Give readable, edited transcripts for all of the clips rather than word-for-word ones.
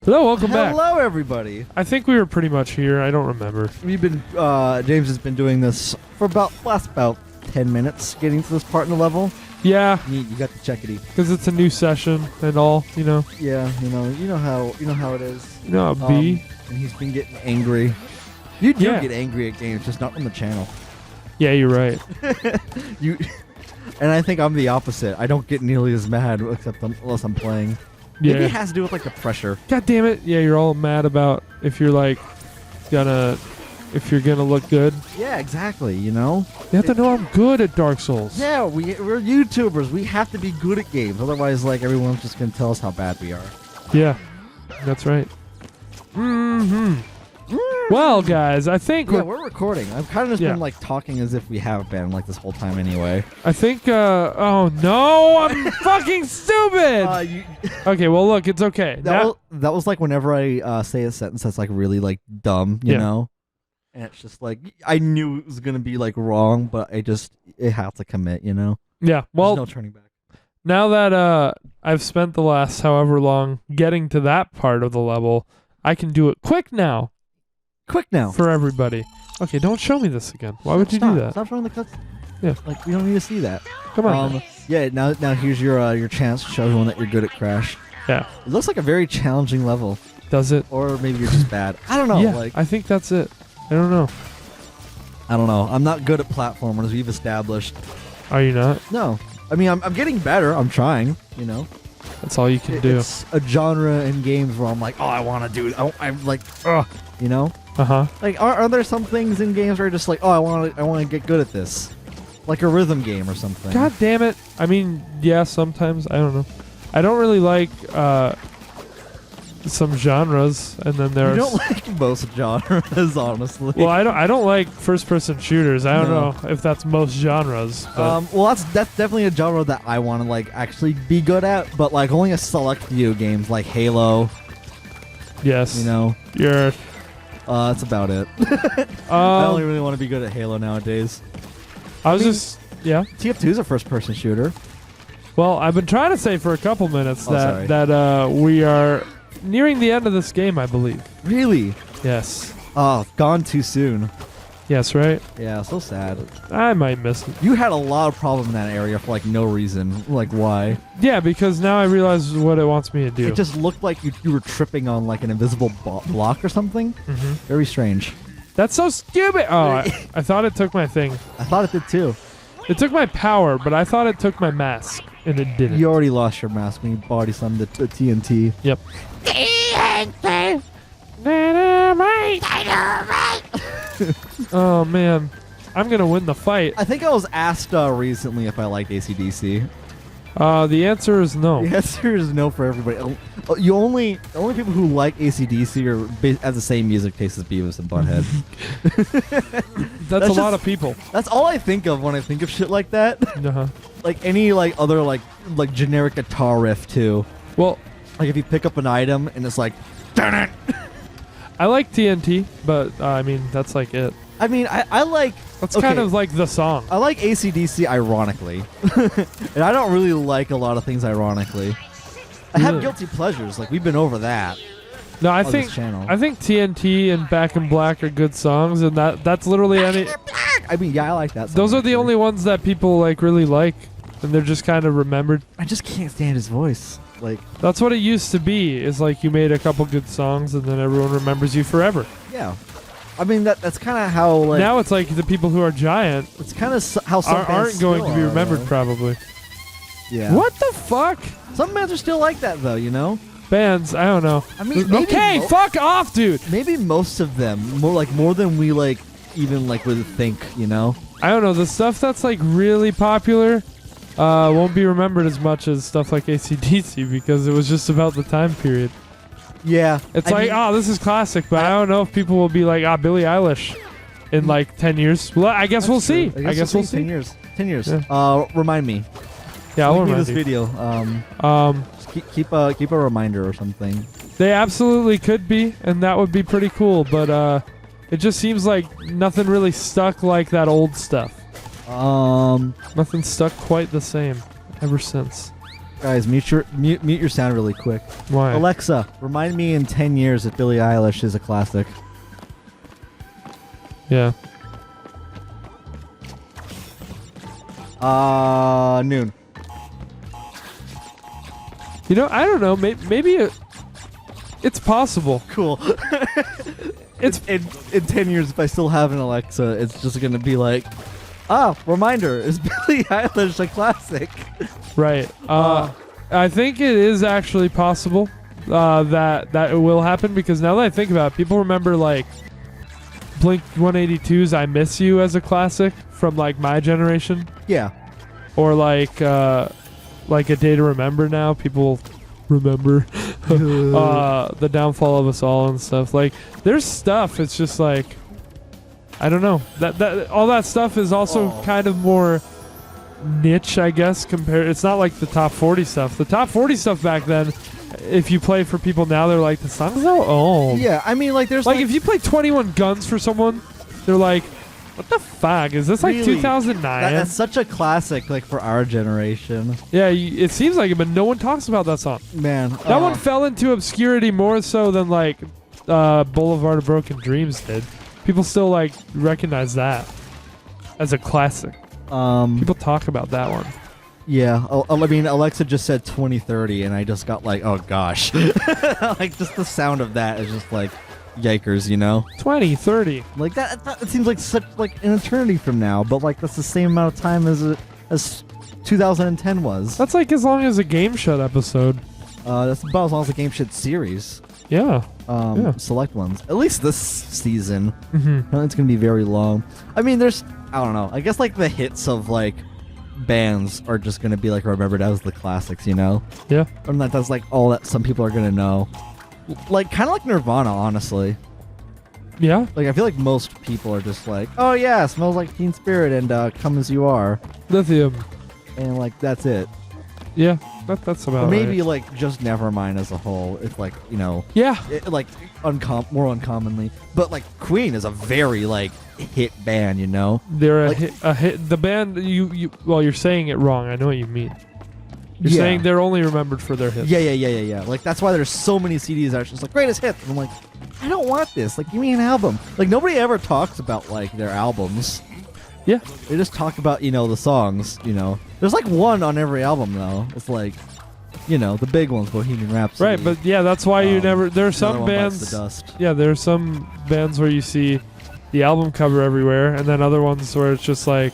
Hello, welcome back. Hello, everybody. I think we were pretty much here. I don't remember. We've been, James has been doing this for last about 10 minutes, getting to this part in the level. Yeah, You got the checkity. because it's a new session and all, you know. Yeah, you know how it is. You know how B. And he's been getting angry. You do Yeah. get angry at games, just not on the channel. Yeah, you're right. And I think I'm the opposite. I don't get nearly as mad unless I'm playing. Yeah. Maybe it has to do with like the pressure. God damn it. Yeah, you're all mad about if you're like if you're gonna look good. Yeah, exactly. You know. You have to know I'm good at Dark Souls. Yeah, we're YouTubers. We have to be good at games. Otherwise, like everyone's just gonna tell us how bad we are. Yeah, that's right. Well, guys, I think Yeah, we're recording. I've kind of just Yeah. been like talking as if we have been like this whole time anyway. I think. Oh no, I'm fucking stupid. Okay, well look, it's okay. That was like whenever I say a sentence that's like really like dumb, you know, and it's just like I knew it was gonna be like wrong, but it has to commit, you know. Yeah. Well, There's no turning back. now that I've spent the last however long getting to that part of the level, I can do it quick now. Quick now. For everybody. Okay, don't show me this again. Why would you do that? Stop showing the cuts. Yeah. Like we don't need to see that. Come on. Yeah. Now here's your chance to show everyone that you're good at Crash. Yeah. It looks like a very challenging level, Does it? or maybe you're just bad. I don't know. Yeah, Like I think that's it. I don't know. I don't know. I'm not good at platformers. We've established. Are you not? No. I mean, I'm getting better. I'm trying. You know. That's all you can do. It's a genre in games where I'm like, oh, I want to do it. I'm like, ugh, you know? Uh-huh. Like, are there some things in games where you're just like, oh, I want to get good at this? Like a rhythm game or something. God damn it. I mean, yeah, sometimes. I don't know. I don't really like some genres, and then there's... You don't like most genres, honestly. Well, I don't like first-person shooters. I don't No. know if that's most genres. But Well, that's definitely a genre that I want to like actually be good at, but like only a select few games like Halo, yes. you know. You're... That's about it. I only really want to be good at Halo nowadays. I was yeah. TF2 is a first-person shooter. Well, I've been trying to say for a couple minutes sorry. that we are nearing the end of this game, I believe. Really? Yes. Oh, gone too soon. Yes, right? Yeah, so sad. I might miss it. You had a lot of problem in that area for like no reason. Like why? Yeah, because now I realize what it wants me to do. It just looked like you were tripping on like an invisible block or something. Mhm. Very strange. That's so stupid! Oh, I thought it took my thing. I thought it did too. It took my power, but I thought it took my mask, and it didn't. You already lost your mask when you body slammed the TNT. Yep. Oh, man. I'm gonna win the fight. I think I was asked recently if I liked AC/DC. The answer is no. The answer is no for everybody. The only people who like AC/DC are have the same music taste as Beavis and Butthead. That's a lot just- of people. That's all I think of when I think of shit like that. Uh-huh. Like any like other like generic guitar riff too. Well, Like if you pick up an item and it's like, darn it. I like TNT, but I mean, that's like it. I mean, I like. That's okay, kind of like the song. I like AC/DC ironically, and I don't really like a lot of things ironically. I have Really? guilty pleasures. Like we've been over that. No, I on think this channel. TNT and Back in Black are good songs, and that's literally any. I mean, yeah, I like that. Song, Those are the actually. only ones that people like really like, and they're just kind of remembered. I just can't stand his voice. Like, That's what it used to be. Is like you made a couple good songs, and then everyone remembers you forever. yeah. I mean, that's kind of how like. Now it's like the people who are giant it's kind of how some bands aren't going still to be are, remembered, though. probably. Yeah. What the fuck? Some bands are still like that though. You know. Bands, I don't know. I mean, maybe okay, fuck off, dude. Maybe most of them, more than we like even like would think, you know. I don't know. The stuff that's like really popular won't be remembered as much as stuff like AC/DC because it was just about the time period. Yeah, It's like, oh, this is classic, but I don't know if people will be like, Billie Eilish in like 10 years. Well, I guess we'll see. I guess we'll see. 10 years. 10 years. Yeah. Remind me. Yeah, I'll Link me remind this you. video. Just keep a reminder or something. They absolutely could be, and that would be pretty cool, but it just seems like nothing really stuck like that old stuff. Nothing stuck quite the same ever since. Guys, mute your sound really quick. Why? Alexa, remind me in 10 years if Billie Eilish is a classic. Yeah. Noon. You know, I don't know. Maybe it's possible. Cool. It's in 10 years, if I still have an Alexa, it's just gonna be like, reminder, is Billie Eilish a classic? right. I think it is actually possible that it will happen, because now that I think about it, people remember like Blink 182's "I Miss You" as a classic from like my generation. Yeah. Or like "A Day to Remember." Now people remember the downfall of us all and stuff. Like, there's stuff. It's just like, I don't know. That all that stuff is also kind of more niche, I guess. It's not like the top 40 stuff. The top 40 stuff back then, if you play for people now, they're like, the song's so old. Yeah, I mean, like, there's like if you play 21 Guns for someone, they're like, what the fuck? Is this like Really? 2009? That's such a classic, like, for our generation. Yeah, it seems like it, but no one talks about that song. Man. That one fell into obscurity more so than like Boulevard of Broken Dreams did. People still like recognize that as a classic. People talk about that one. Yeah, I mean, Alexa just said 2030, and I just got like, oh gosh. Like, just the sound of that is just like, yikers, you know? 2030. Like, that it seems like such, like, an eternity from now, but like, that's the same amount of time as 2010 was. That's like as long as a Gameshed episode. That's about as long as the Gameshed series. Yeah. Select ones. At least this season. Mm-hmm. I think it's gonna be very long. I mean, I don't know. I guess like the hits of like bands are just gonna be like remembered as the classics, you know? Yeah. And that's like all that some people are gonna know. Like, kind of like Nirvana, honestly. Yeah. Like, I feel like most people are just like, oh yeah, Smells Like Teen Spirit and Come As You Are. Lithium. And like, that's it. Yeah. That's about Or maybe right. like just Nevermind as a whole. It's like, you know. Yeah. Like more uncommonly. But like Queen is a very like hit band, you know? They're like, a hit. The band, well, you're saying it wrong. I know what you mean. You're saying they're only remembered for their hits. Yeah. Like, that's why there's so many CDs that are just like, greatest hits. And I'm like, I don't want this. Like, give me an album. Like, nobody ever talks about, like, their albums. Yeah. They just talk about, you know, the songs, you know. There's, like, one on every album, though. It's like, you know, the big ones, Bohemian Rhapsody. Right, but yeah, that's why you never... There are the some other one bites bands... the dust. Yeah, there are some bands where you see the album cover everywhere, and then other ones where it's just like...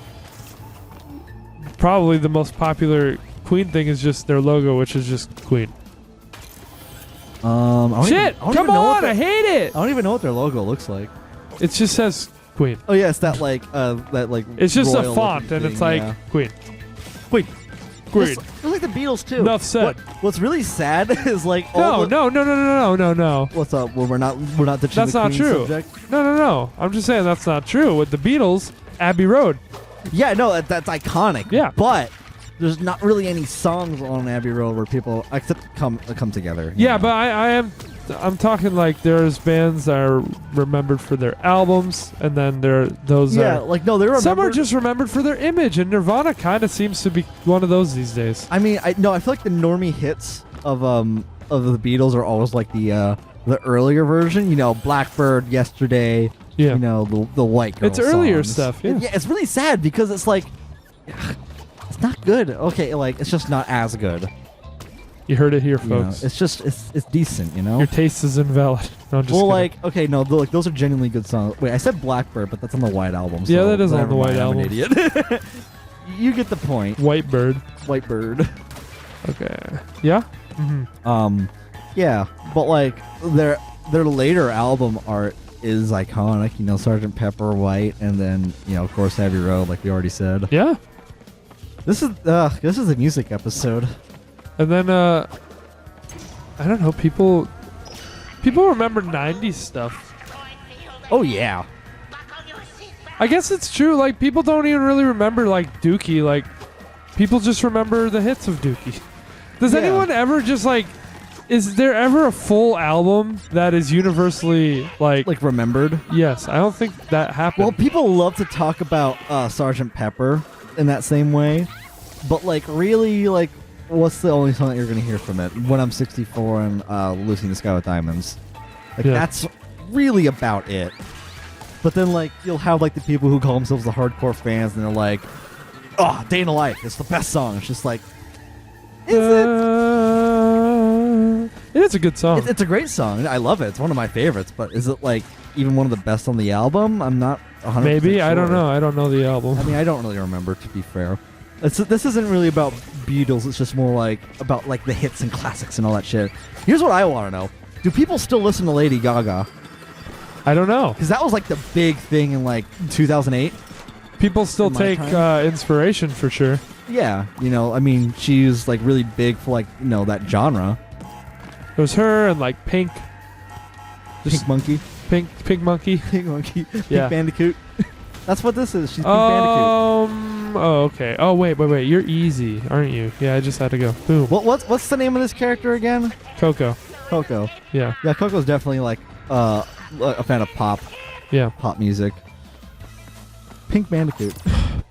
Probably the most popular Queen thing is just their logo, which is just Queen. Shit! Come on! I hate it! I don't even know what their logo looks like. It just says Queen. Oh, yeah, it's that, like, It's just a royal font, looking and it's thing, like yeah. Queen. Queen. Queen. It's like the Beatles, too. Enough said. What's really sad is, like, all No. What's up? Well, we're not touching That's the not Queen true. subject. No. I'm just saying that's not true. With the Beatles, Abbey Road. Yeah, no, that's iconic. Yeah. But there's not really any songs on Abbey Road where people except come together. Yeah, know? but I'm talking like there's bands that are remembered for their albums, and then those yeah, are... like, no, they're Some are just remembered for their image, and Nirvana kind of seems to be one of those these days. I mean, I feel like the normie hits of the Beatles are always like the earlier version. You know, Blackbird, Yesterday. Yeah. You know, the White Girl It's earlier songs. stuff, yeah. Yeah, it's really sad because it's like, it's not good. Okay, like, it's just not as good. You heard it here, You know, folks. it's just, it's decent, you know? Your taste is invalid. No, I'm just Well, kidding. like, okay, no, like, those are genuinely good songs. Wait, I said Blackbird, but that's on the White Album. Yeah, so that is on never the White mind, I'm Album. an idiot. You get the point. White Bird. White Bird. Okay. Yeah? Mm-hmm. Yeah, but like their later album art is iconic. You know, Sgt. Pepper, White, and then, you know, of course, Abbey Road, like we already said. Yeah. This is a music episode. And then, I don't know, people remember 90s stuff. Oh yeah. I guess it's true. Like, people don't even really remember, like, Dookie. Like, people just remember the hits of Dookie. Does Yeah. anyone ever just, like... Is there ever a full album that is universally, like... Remembered? Yes, I don't think that happened. Well, people love to talk about Sgt. Pepper in that same way, but like really, like what's the only song that you're gonna hear from it? When I'm 64 and Lucy in the Sky with Diamonds. Like that's really about it. But then like you'll have like the people who call themselves the hardcore fans, and they're like, "Oh, Day in the Life, it's the best song." It's just like, is it? It's a good song. It's a great song. I love it. It's one of my favorites. But is it like even one of the best on the album? I'm not 100% Maybe sure. I don't know. I don't know the album. I mean, I don't really remember, to be fair. This isn't really about Beatles. It's just more like about like the hits and classics and all that shit. Here's what I want to know: do people still listen to Lady Gaga? I don't know. Because that was like the big thing in like 2008. People still In my take time. inspiration for sure. Yeah, you know, I mean, she's like really big for like that genre. It was her and like Pink. Pink Monkey. Pink Monkey. Pink Monkey. Yeah. Pink Bandicoot. That's what this is. She's Pink Bandicoot. Oh, okay. Oh, wait. You're easy, aren't you? Yeah, I just had to go. Boom. What's the name of this character again? Coco. Coco. Yeah. Yeah, Coco's definitely like a fan of pop music. Pink Bandicoot.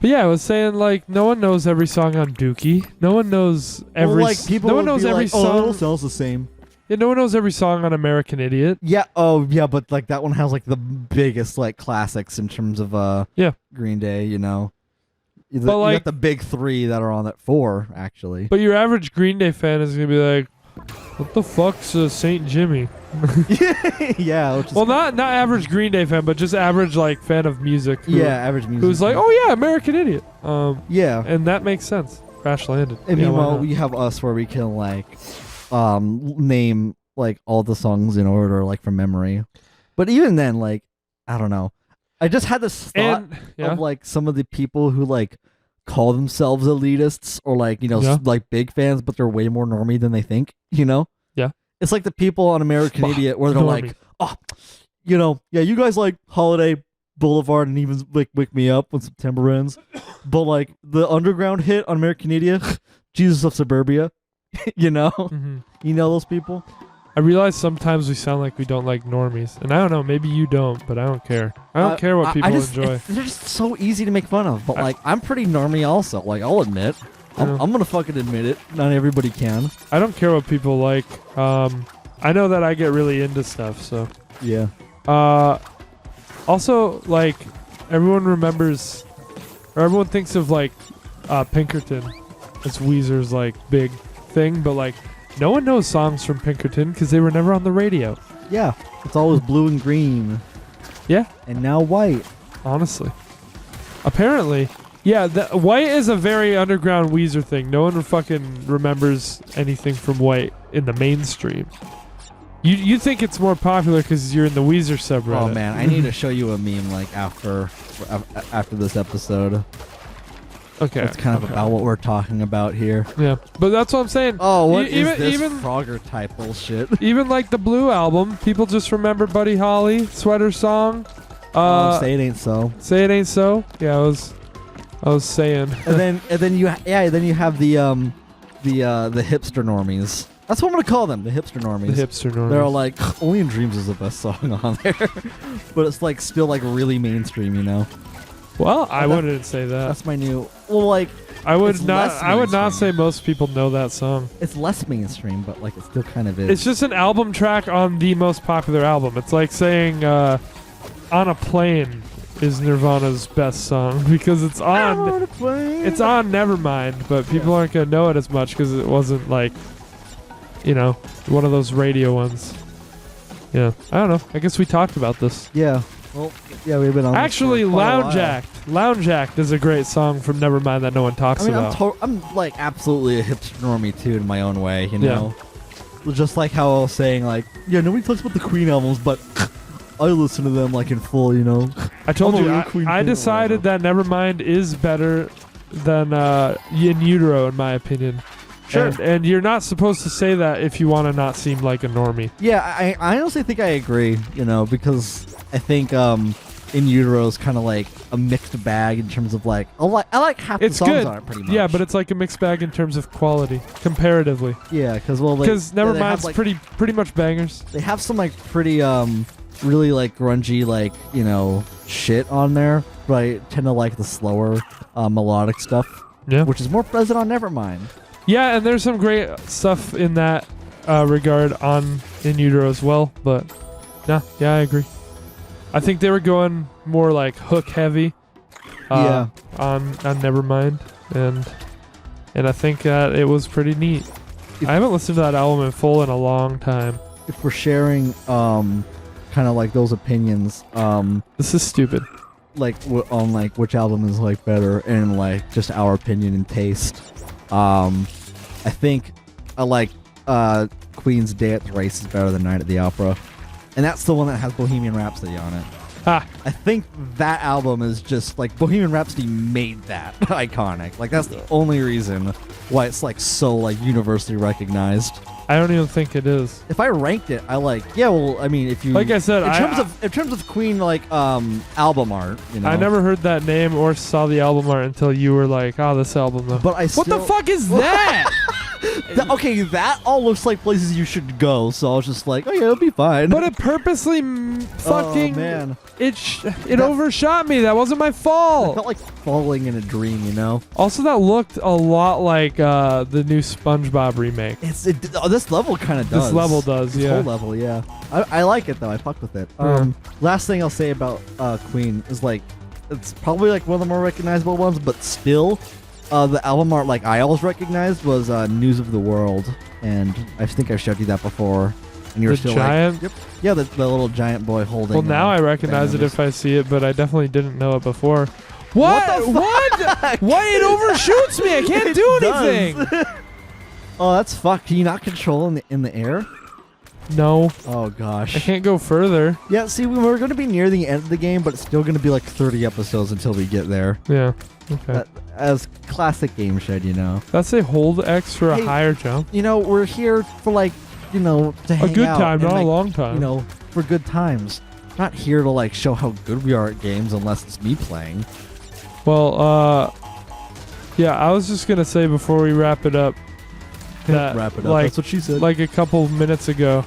But yeah, I was saying like no one knows every song on Dookie. No one knows every. People. No one knows every song. Oh, it all sounds the same. Yeah, no one knows every song on American Idiot. Yeah. Oh, yeah. But like that one has like the biggest like classics in terms of Green Day. You know. You got the big three that are on that four actually. But your average Green Day fan is gonna be like, "What the fuck's Saint Jimmy?" Yeah. Well, not average Green Day fan, but just average like fan of music. Average music. Who's like, "Oh yeah, American Idiot." Yeah. And that makes sense. Crash Landed. And Yeah, meanwhile, we have us where we can like name like all the songs in order, like from memory. But even then, like I don't know. I just had this thought of like some of the people who like call themselves elitists or like like big fans, but they're way more normie than they think. You know? Yeah. It's like the people on American Idiot where they're like, "Oh, you guys like Holiday Boulevard and even like Wake Me Up when September ends," but like the underground hit on American Idiot, Jesus of Suburbia, you know those people. I realize sometimes we sound like we don't like normies, and I don't know, maybe you don't, but I don't care. I don't care what people enjoy. They're just so easy to make fun of, but like I'm pretty normie also. Like I'll admit, I'm gonna fucking admit it. Not everybody can. I don't care what people like. I know that I get really into stuff, so yeah. Also, like everyone remembers, or everyone thinks of like Pinkerton as Weezer's like big thing, but like no one knows songs from Pinkerton because they were never on the radio. Yeah, it's always blue and green. Yeah, and now white. Honestly, apparently, yeah. White is a very underground Weezer thing. No one fucking remembers anything from White in the mainstream. You think it's more popular because you're in the Weezer subreddit. Oh man, I need to show you a meme like after this episode. Okay. It's kind of about what we're talking about here. Yeah, but that's what I'm saying. Oh, what is this Frogger type bullshit? Even like the Blue album, people just remember Buddy Holly, Sweater Song. Say It Ain't So. Say It Ain't So. Yeah, I was saying. and then you have the hipster normies. That's what I'm gonna call them, the hipster normies. The hipster normies. They're all like, Only in Dreams is the best song on there, but it's like still like really mainstream, you know. Well, I wouldn't say that. That's my new. Well, like I would not say most people know that song. It's less mainstream, but like it still kind of is. It's just an album track on the most popular album. It's like saying "On a Plane" is Nirvana's best song because it's on. It's on Nevermind, but people aren't gonna know it as much because it wasn't like, one of those radio ones. Yeah, I don't know. I guess we talked about this. Yeah. Well, yeah, we've been on. Actually, Lounge Act is a great song from Nevermind that no one talks about. I'm like absolutely a hipster normie too in my own way, you know. Just like how I was saying, like, yeah, nobody talks about the Queen albums, but I listen to them like in full, you know. I told you, I decided that Nevermind is better than In Utero, in my opinion. Sure. And you're not supposed to say that if you want to not seem like a normie. Yeah, I honestly think I agree, because I think In Utero is kind of like a mixed bag in terms of like, I like half the songs on it pretty much. Yeah, but it's like a mixed bag in terms of quality, comparatively. Yeah, because Nevermind's like, pretty much bangers. They have some like pretty really like grungy like shit on there, but I tend to like the slower melodic stuff. Yeah, which is more present on Nevermind. Yeah, and there's some great stuff in that regard on In Utero as well. But yeah, I agree. I think they were going more like hook heavy. On Nevermind, and I think that it was pretty neat. I haven't listened to that album in full in a long time. If we're sharing kind of like those opinions, this is stupid. Like on like which album is like better and like just our opinion and taste. I think I like Queen's Day at the Race is better than Night at the Opera, and that's the one that has Bohemian Rhapsody on it. I think that album is just like Bohemian Rhapsody made that iconic. Like that's the only reason why it's like so like universally recognized. I don't even think it is. If I ranked it, I like I mean if you like I said in terms of Queen like album art, you know. I never heard that name or saw the album art until you were like, oh, this album though. But what the fuck is that? Okay, that all looks like places you should go, so I was just like, oh yeah, it'll be fine. But it purposely fucking... Oh, man. It overshot me. That wasn't my fault. It felt like falling in a dream, you know? Also, that looked a lot like the new SpongeBob remake. This level kind of does. This level does, this yeah. whole level, yeah. I like it, though. I fuck with it. Last thing I'll say about Queen is, like, it's probably, like, one of the more recognizable ones, but still... the album art like I always recognized was News of the World, and I think I showed you that before. And you were still giant? like, yep. Yeah, the little giant boy holding. Well, now I recognize it if I see it, but I definitely didn't know it before. What? What? Why it overshoots me? I can't do anything. Oh, that's fucked. Can you not control in the air? No. Oh gosh. I can't go further. Yeah. See, we're going to be near the end of the game, but it's still going to be like 30 episodes until we get there. Yeah. Okay. As classic Gameshed, you know. That's a hold X for a higher jump. You know, we're here for like, you know, to hang out. A good time, not like, a long time. You know, for good times. Not here to like show how good we are at games unless it's me playing. Well, yeah, I was just gonna say before we wrap it up that wrap it up. Like, that's what she said. Like a couple minutes ago,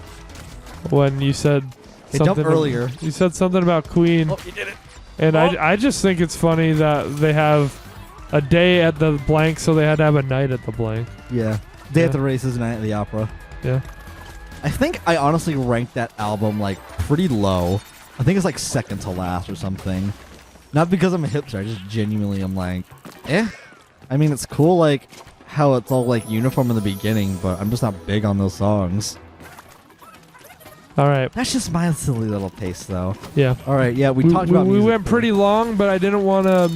when you said something earlier. You said something about Queen. Oh, you did it. And I just think it's funny that they have a day at the blank, so they had to have a night at the blank. Yeah. Day at the Races, Night at the Opera. Yeah. I think I honestly ranked that album like pretty low. I think it's like second to last or something. Not because I'm a hipster, I just genuinely am like, I mean, it's cool like how it's all like uniform in the beginning, but I'm just not big on those songs. All right. That's just my silly little taste, though. Yeah. All right. Yeah, we talked about music. We went pretty long, but I didn't want to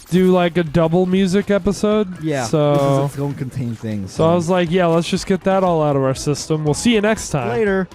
do like a double music episode. Yeah. So it's going to contain things. So I was like, yeah, let's just get that all out of our system. We'll see you next time. Later.